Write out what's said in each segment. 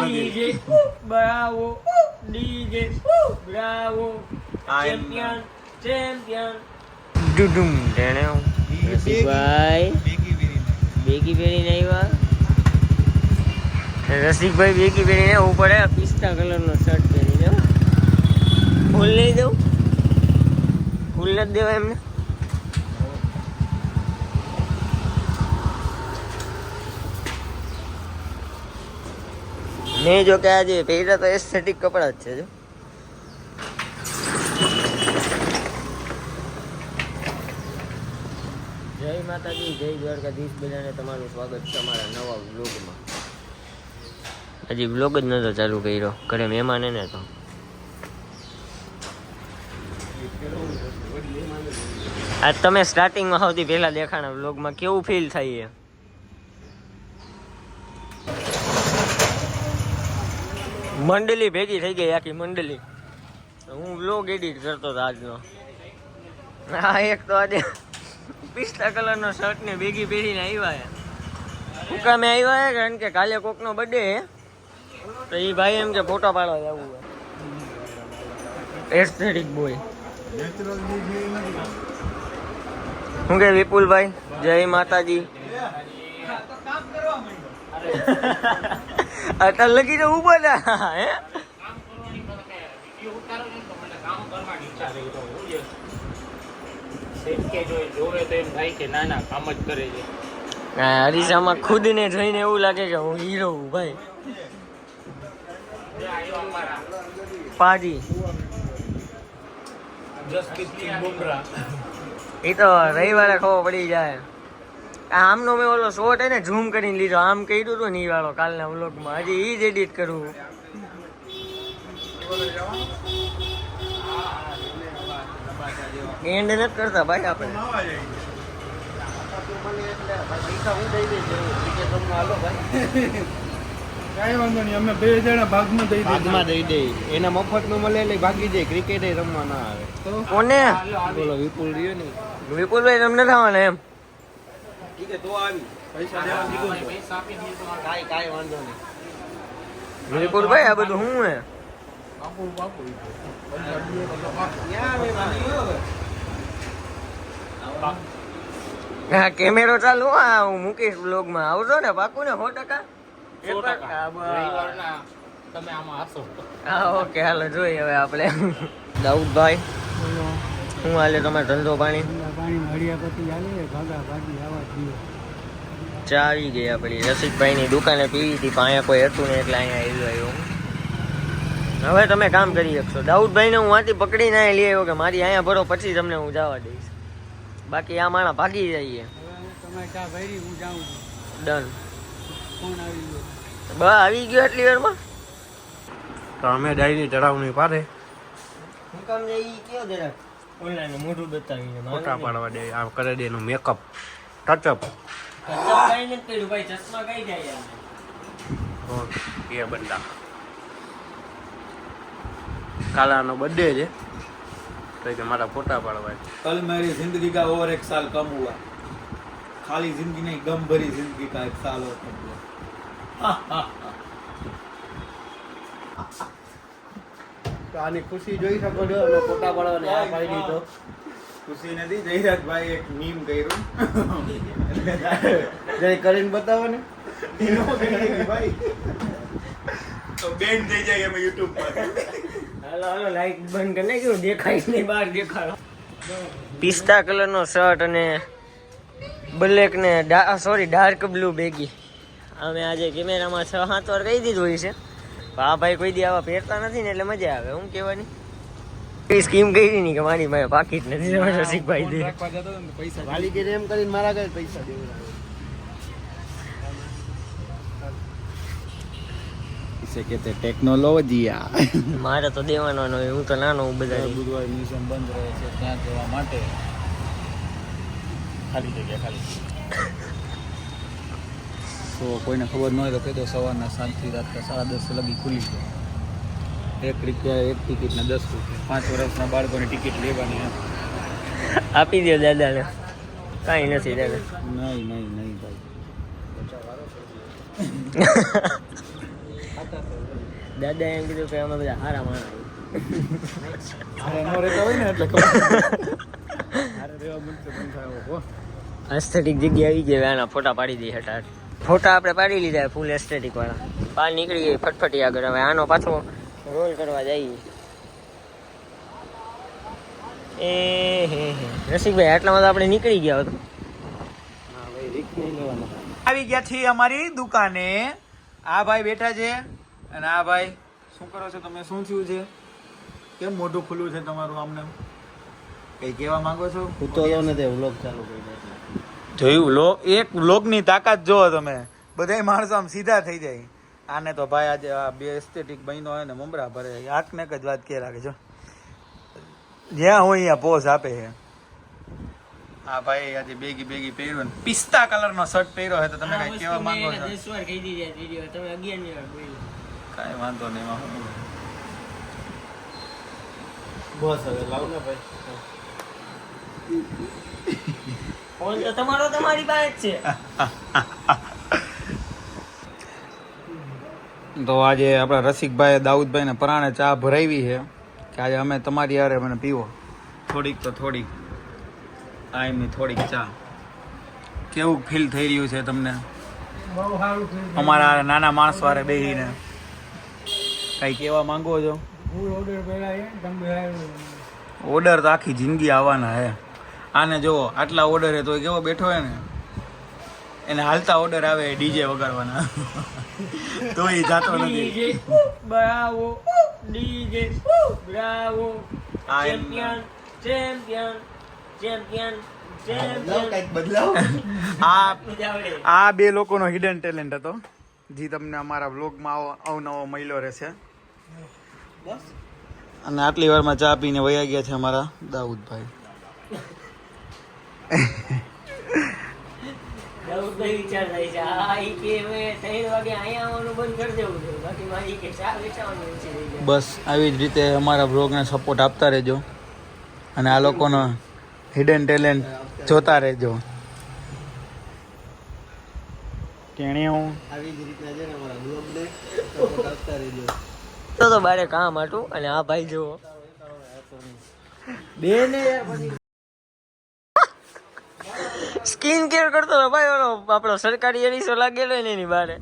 DJ bravo, DJ bravo, champion. Dudum, denew. Rasiકભાઈ baggy પહેરીને આવ્યા. રસિકભાઈ બેગી પહેરીને ઉપર પિસ્તા કલરનો શર્ટ પહેરીને. ફૂલ લઈ દઉં? ફૂલ નથી દેવા એમને? નહીં જો કે આજે પહેર્યા તો એસ્થેટિક કપડા જ છે જો. જય માતાજી, જય દ્વારકાધીશ. બધાને તમારું સ્વાગત છે અમારા નવા વ્લોગમાં. હજી વ્લોગ જ નતો ચાલુ કર્યો, ઘરે મહેમાન એને તો. આજ તમે સ્ટાર્ટિંગમાં સૌથી પહેલા દેખાણા વ્લોગમાં કેવું ફીલ થાય છે? મંડળી ભેગી થઈ ગઈ, આખી મંડળી. હું વ્લોગ એડિટ કરતો હતો આજનો. હા, એક તો આજે પિસ્તા કલરનો શર્ટ ને બેગી પહેરીને આવ્યા. હું કામે આવ્યા કારણ કે કાલે કોકનો બર્થડે હે, તો એ ભાઈ એમ કે ફોટો પાડવા જવું હોય. Aesthetic boy. શું કે વિપુલભાઈ? જય માતાજી. અત્યારે લગી તો ઉભો હતા હે. હરીસામાં ખુદ ને જોઈને એવું લાગે કે હું હીરો હું ભાઈ. પાજી એ તો રવિવારે ખબર પડી જાય. આમનો મેં ઓલો શોર્ટ હે ને ઝૂમ કરીને લીધો, આમ કહ્યું હતું ને એ વાળો કાલના વ્લોગમાં. હજી એ જ એડિટ કરવું. એન્ડ નથી કરતા ભાઈ આપણે. કઈ વાંધો નહીં, અમે 2 જણા ભાગમાં દઈ દઈ. એના મફત નું મળે એટલે ભાગી જાય. ક્રિકેટ રમવા ના આવે. કોને બોલો વિપુલ રહ્યો ને, વિપુલભાઈ તમને થવાના એમ? ઠીક તો આવી પૈસા દેવા દીધું. કાઈ વાંધો નહીં. વિપુલભાઈ આ બધું શું હે? હા, કેમેરો ચાલુ. હા, હું મૂકીશ બ્લોગમાં. આવજો ને પાકું ને? 100%. હા, ઓકે, હાલો જોઈએ હવે આપણે. દાઉદભાઈ, શું હાલે તમારે ધંધો પાણી? ચા આવી ગઈ આપણી. રસિકભાઈની દુકાને પીવી હતી, પણ અહીંયા કોઈ હતું ને એટલે અહીંયા આવ્યો. હવે તમે કામ કરી શકશો. દાઉદભાઈને હું આથી પકડીને લઈ આવ્યો કે મારી અહીંયા ભરો, પછી તમને હું જવા દઈશ. બાકી આ માણા ભાગી જઈએ. ડન. બસ આવી ગયો એટલી વારમાં. તો અમે ડાયરી ચડાવણી પાડે હું કામ જઈ કયો જરાક ઓનલાઈન મોઢું બતાવીને ફોટા પાડવા દે. આ કરે દે એનું મેકઅપ ટચઅપ. કઈ નથી કર્યું ભાઈ. ચશ્મા કઈ જાય એ બંદા કાલાનો બર્થડે છે તો કે મારા ફોટા પાડવા. कल मेरी जिंदगी का और एक साल कम हुआ. खाली जिंदगी नहीं, गम भरी जिंदगी का एक साल और कम हुआ. તો આની ખુશી જોઈ શકો છો. અમે ફોટા પાડવાની આ પાડી દીધો. खुशी नहीं जयराज भाई एक मीम કર્યું. જય કરીને બતાવો ને. ભાઈ તો બેન થઈ જાય અમે YouTube પર. હાલો હાલો લાઈટ બંધ કરી નાખ્યું. દેખાય નહીં, બહાર દેખાડો. પિસ્તા કલરનો શર્ટ અને બ્લેક ને ડાર્ક બ્લુ બેગી. અમે આજે કેમેરામાં 6-7 વાર કહી દીધું હોય છે. આ ભાઈ કોઈ દી આવા પહેરતા નથી ને એટલે મજા આવે. હું કહેવાની કઈ સ્કીમ કરી નહીં કે મારી મારે પાકીટ નથી. રસિકભાઈ દે પૈસા વાલી કે એમ કરીને મારા ઘરે પૈસા દેવડાવે. इसे कहते टेक्नोलॉजिया. મારે તો દેવાનો ન હોય. હું તો નાનો હું બધા બુધવાર મ્યુઝિયમ બંધ રહે છે, ત્યાં જવા માટે ખાલી જગ્યા ખાલી. તો કોઈને ખબર ન હોય તો કહી દો, સવારના 7 થી રાતના 10:30 લગી ખુલી છે. 1 રૂપિયા 1 ટિકિટના 10 રૂપિયા. 5 વર્ષના બાળકોની ટિકિટ લેવાની. આપી દો દાદાને. કાંઈ નથી દાદા. નહીં ભાઈ. દાદા એમ કીધું કે અમે બધા હારા માણસ અરે નો રહેતા હોય ને એટલે ખબર અરે રેવા મૂકતો પણ થાય હો એસ્થેટિક જગ્યા આવી ગઈ આના ફોટા પાડી દઈએ હટાટ ફોટા આપણે પાડી લીધા ફૂલ એસ્થેટિક વાળા બહાર નીકળી ગઈ ફટફટી આગળ હવે આનો પાછો રોલ કરવા જઈએ એ હે રસિકભાઈ આટલામાં તો આપણે નીકળી ગયા હતો આવી ગયા છીએ અમારી દુકાને આ ભાઈ બેઠા છે અને આ ભાઈ શું કરો છો તમે શું થયું છે કેમ મોઢું ખુલ્લું છે તમારું આમને કઈ કહેવા માંગો છો હું તો નથી વ્લોગ ચાલુ કરી દે જોયું એક વ્લોગની તાકાત જુઓ તમે બધાય માણસો આમ સીધા થઈ જાય આને તો ભાઈ આજે આ બે એસ્થેટિક બહેનો હોય ને મમરા ભરે આંખને જ વાત કે રાખે છો જ્યાં હોય અહીંયા પોઝ આપે છે હા ભાઈ આજે બેગી પહેર્યો ને પિસ્તા કલરનો શર્ટ પહેર્યો છે તો તમે કઈ કહેવા માંગો છો કાંઈ વાંધો નહીં એમાં હું બસ હવે લાવ ને ભાઈ ફોન તો તમારી પાસે જ છે તો આજે આપણા રસિકભાઈ દાઉદભાઈને પરાણે ચા ભરાવી છે કે આજે અમે તમારી યારે મને પીવો થોડીક થોડીક ચા કેવું ફીલ થઈ રહ્યું છે તમને અમારા નાના માણસ વારે બેહીને કઈ કહેવા માંગો છો ઓર્ડર તો આખી જિંદગી આવવાના હે આને જુઓ આટલા ઓર્ડર હે તો એ કેવો બેઠો હે ને એને હાલતા ઓર્ડર આવે ડીજે વગાડવાના તો એ જાતો નથી bravo DJ bravo champion champion champion આ બે લોકોનો હિડન ટેલેન્ટ હતો જે તમને અમારા વ્લોગમાં અવનવો મળ્યો રહેશે અને આટલી વારમાં ચા પીને વયા ગયા છે અમારા દાઉદભાઈ વિચાર થાય છે આ ઈ કે હવે 3 વાગે અહીંયા આવવાનું બંધ કરી દેવું છે બાકી મારી કે ચા વેચાવાનું છે બસ આવી જ રીતે અમારા વ્લોગને સપોર્ટ આપતા રહેજો અને આ લોકોનો હિડન ટેલેન્ટ જોતા રહેજો આવી જ રીતના છે ને અમારા બ્લોગને સપોર્ટ આપતા રહેજો તો બારે કામ હતું અને આ ભાઈ જુઓ બે ને યાર પછી સ્કિન કેર કરતો હતો ભાઈ ઓલો આપણો સરકારી એરિસો લાગેલો ને એની બારે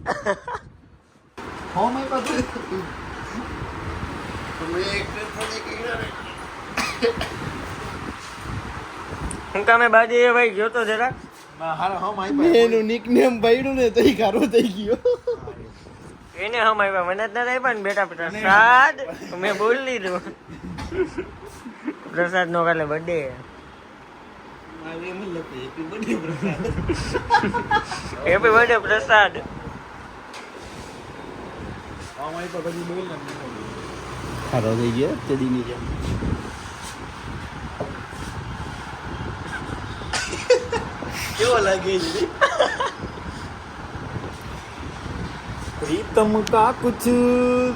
હું કામે બાજે ભાઈ ગયો તો જરાક એનું નિકનેમ પાડ્યું ને તો ખારો થઈ ગયો એને હમ આવ્યા મને જ ના આપ્યા ને બેટા પ્રસાદ મેં બોલ લીધું પ્રસાદ નો કાલે બર્થડે હેપી બર્થડે પ્રસાદ ખારો થઈ ગયો તે દીની જેમ કેવો લાગે છે प्रीतम का कुछ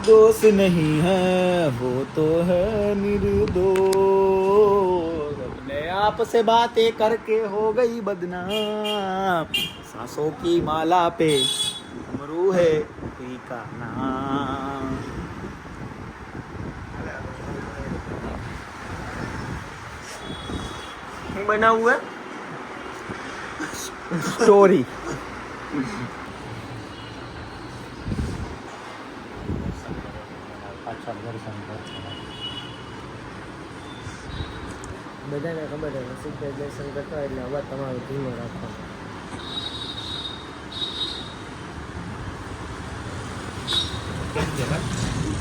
दोष नहीं है वो तो है निर्दोष अपने आप से बातें करके हो गई बदनाम सांसों की माला पे अमरू है कोई का नाम બનાવવું स्टोरी બધાને ખબર છે રસિકભાઈ દર્શન કરતા હોય એટલે અવાજ તમારો ધીમો રાખવાનો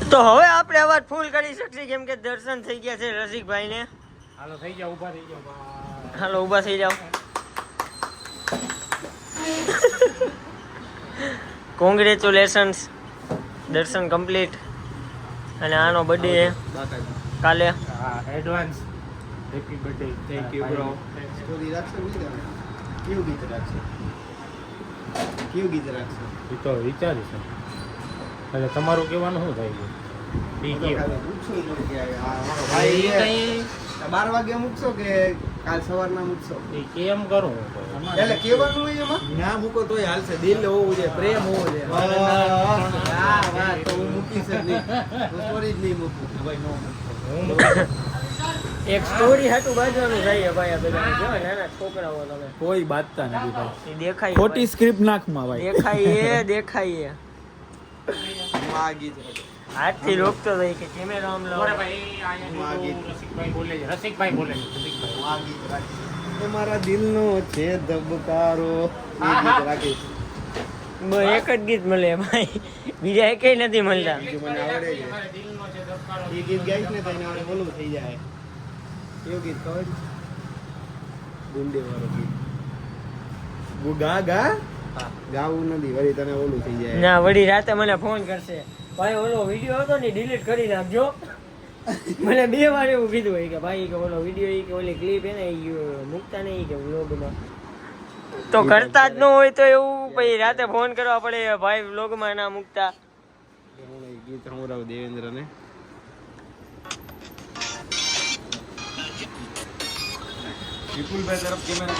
તો હવે આપણે અવાજ ફૂલ કરી શકીએ કેમ કે દર્શન થઈ ગયા છે રસિકભાઈને હાલો થઈ જાવ ઊભા થઈ જાવ હાલો ઊભા થઈ જાઓ કોંગ્રેચ્યુલેશન્સ દર્શન કમ્પ્લીટ અને આનો બર્થડે કાલે હા advance happy birthday thank you bro story રાખશો કેવું ગીત રાખશો એ તો વિચારીશ એટલે તમારું કહેવાનું શું થાય છે 12 વાગે મૂકશો કે કાલ સવારના મૂકશો એ કેમ કરું એટલે કેવાનું હોય એમાં ના મૂકો તોય હાલશે. દિલ હોવું છે, પ્રેમ હોવો છે. વાહ તો હું મૂકીશ જ નહીં હું સોરી જ નહીં મૂકું ભાઈ નો એક સ્ટોરી હાટું બાજવાનું થાય ભાઈ. આ બધા જો નાના છોકરાઓ તમે કોઈ બાતતા નથી ભાઈ. એ દેખાય ખોટી સ્ક્રિપ્ટ નાખમાં ભાઈ. દેખાય આ ગીત રચો. હાથથી રોકતો થઈ કે કેમેરા આમ લાવો. આ ગીત રાખીશ. એ મારા દિલનો છે ધબકારો એ ગીત રાખીશ. એક જ ગીત મળે ભાઈ, બીજા એકેય નથી મળતા. બીજું મને આવડે છે એ ગીત ગાઈશ ને તો એને આવડે ઓલું થઈ જાય. કેવું ગીત ખબર છે? ગુંડે વાળો ગીત. ગા ગા ગાવું નથી વળી તને ઓલું થઈ જાય. ના વળી રાતે મને ફોન કરશે, ભાઈ ઓલો વિડીયો હતો ને ડિલીટ કરી નાખજો. મને 2 વાર એવું કીધું હોય કે ભાઈ કે ઓલો વિડીયો કે ઓલી ક્લિપ એને મૂકતા નહીં કે વ્લોગમાં. તો કરતા જ ન હોય તો એવું પછી રાતે ફોન કરવા પડે, ભાઈ વ્લોગમાં ના મૂકતા. હું એ ગીત સંભળાવું દેવેન્દ્રને. વિપુલભાઈ તરફ કેમેરા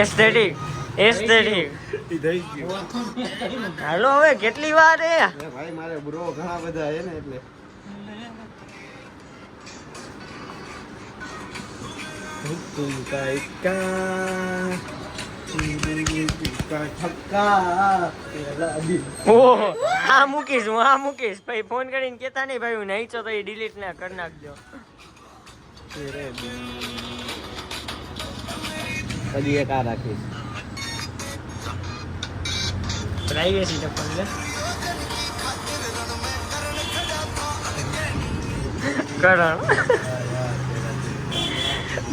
એસ્થેટિક હાલો હવે કેટલી વાર હે ભાઈ મારે બ્રો ઘણા બધા છે ને એટલે ઓહો આ મૂકીશ પછી ફોન કરીને કેતા નહીં ભાઈ હું નહીં છો તો એ ડિલીટ ના કરી નાખજો. પછી એક આ રાખીશ પ્રાઇવેસી ટપન લે કરણ.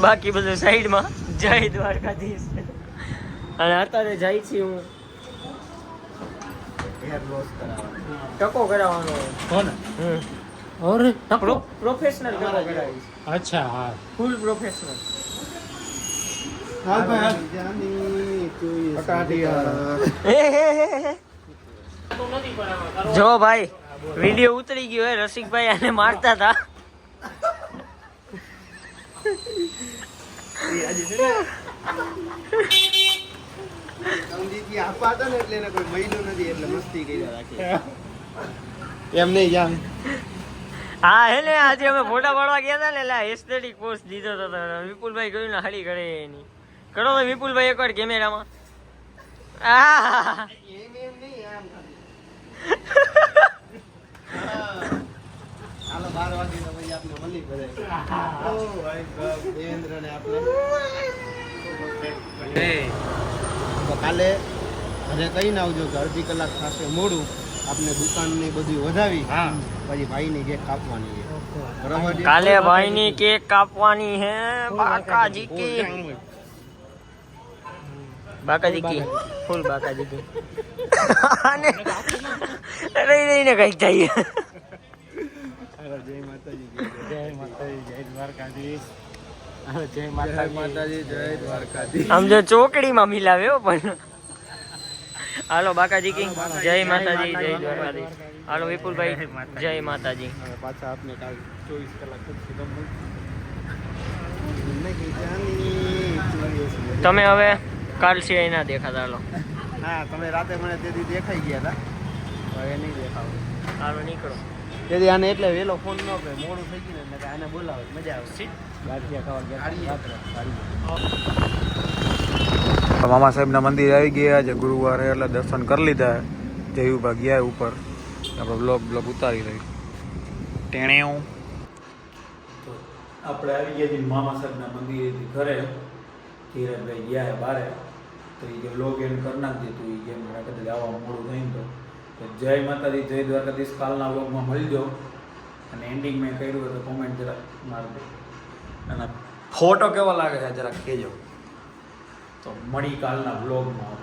બાકી બધું સાઈડમાં. જય દ્વારકાધીશ. અને અત્યારે જાય છે હું હેર લોસ કરાવવા. ટકો કરાવવાનો. કોને? ઓર પ્રોફેશનલ ટકો કરાવીશ. અચ્છા હા. ફૂલ પ્રોફેશનલ. હાલ ભાઈ હાલ જાની તું જો ભાઈ વિડીયો ઉતરી ગયો હે, રસિકભાઈ આને મારતા હતા. આપા હતા ને એટલે એને કોઈ મહિનો નથી એટલે મસ્તી કર્યા રાખી એમ નહીં જામ. હા હે ને આજે અમે ફોટા પાડવા ગયા હતા ને એટલે એસ્થેટિક પોસ્ટ દીધો હતો વિપુલભાઈ ગયું ને હાડી કરે એની. કરો તો વિપુલભાઈ એકવાર કેમેરામાં. એમ નહીં આમ હાલો 12 વાગે તો પછી આપણે મળી બધાય. ઓ ભાઈ સાહેબ દેવેન્દ્રને આપણે તો કાલે ઘરે કહીને આવજો કે અડધી કલાક થશે મોડું, આપણે દુકાન ને બધું વધાવી પછી ભાઈની કેક કાપવાની છે બરાબર છે? કાલે ભાઈની કેક કાપવાની હે બાકાજી કી. બાકાજી કી ફૂલ બાકાજી કી. અને રહીને કઈક થાય. જય માતાજી જય દ્વારકાધીશ. જય માતાજી જય દ્વારકાધીશ. આમ જો ચોકડીમાં મિલાવે હો પણ. હાલો બાકાજી કી જય માતાજી જય દ્વારકાધીશ. હાલો વિપુલભાઈ જય માતાજી. પાછા આપને કાલ 24 કલાક પછી તમે હવે કાલ સિવાય ના દેખાતા. હાલો હા તમે રાતે મને તેથી દેખાઈ ગયા હતા, હવે નહીં દેખાવ. હાલો નીકળો. તેથી આને એટલે વેલો ફોન ન કરે, મોડું થઈ ગયું ને આને બોલાવે મજા આવે. ગાંઠિયા ખાવા મામા સાહેબના મંદિર આવી ગયા છે ગુરુવારે, એટલે દર્શન કરી લીધા. જયુભા ગયા ઉપર, આપણે બ્લોગ ઉતારી રહી. ટેણે આપણે આવી ગયા છીએ મામા સાહેબના મંદિરેથી ઘરે. ધીરજભાઈ ગયા બારે તો એ કે બ્લોગ એન્ડ કરી નાખી તું, એ કે મારા કદાચ આવવા મોડું થઈને તો જય માતાજી જય દ્વારકાધીશ. કાલના બ્લોગમાં મળજો અને એન્ડિંગ મેં કર્યું હોય તો કોમેન્ટ જરાક મારજો અને ફોટો કેવો લાગે છે જરાક કહેજો. તો મળી કાલના બ્લોગમાં.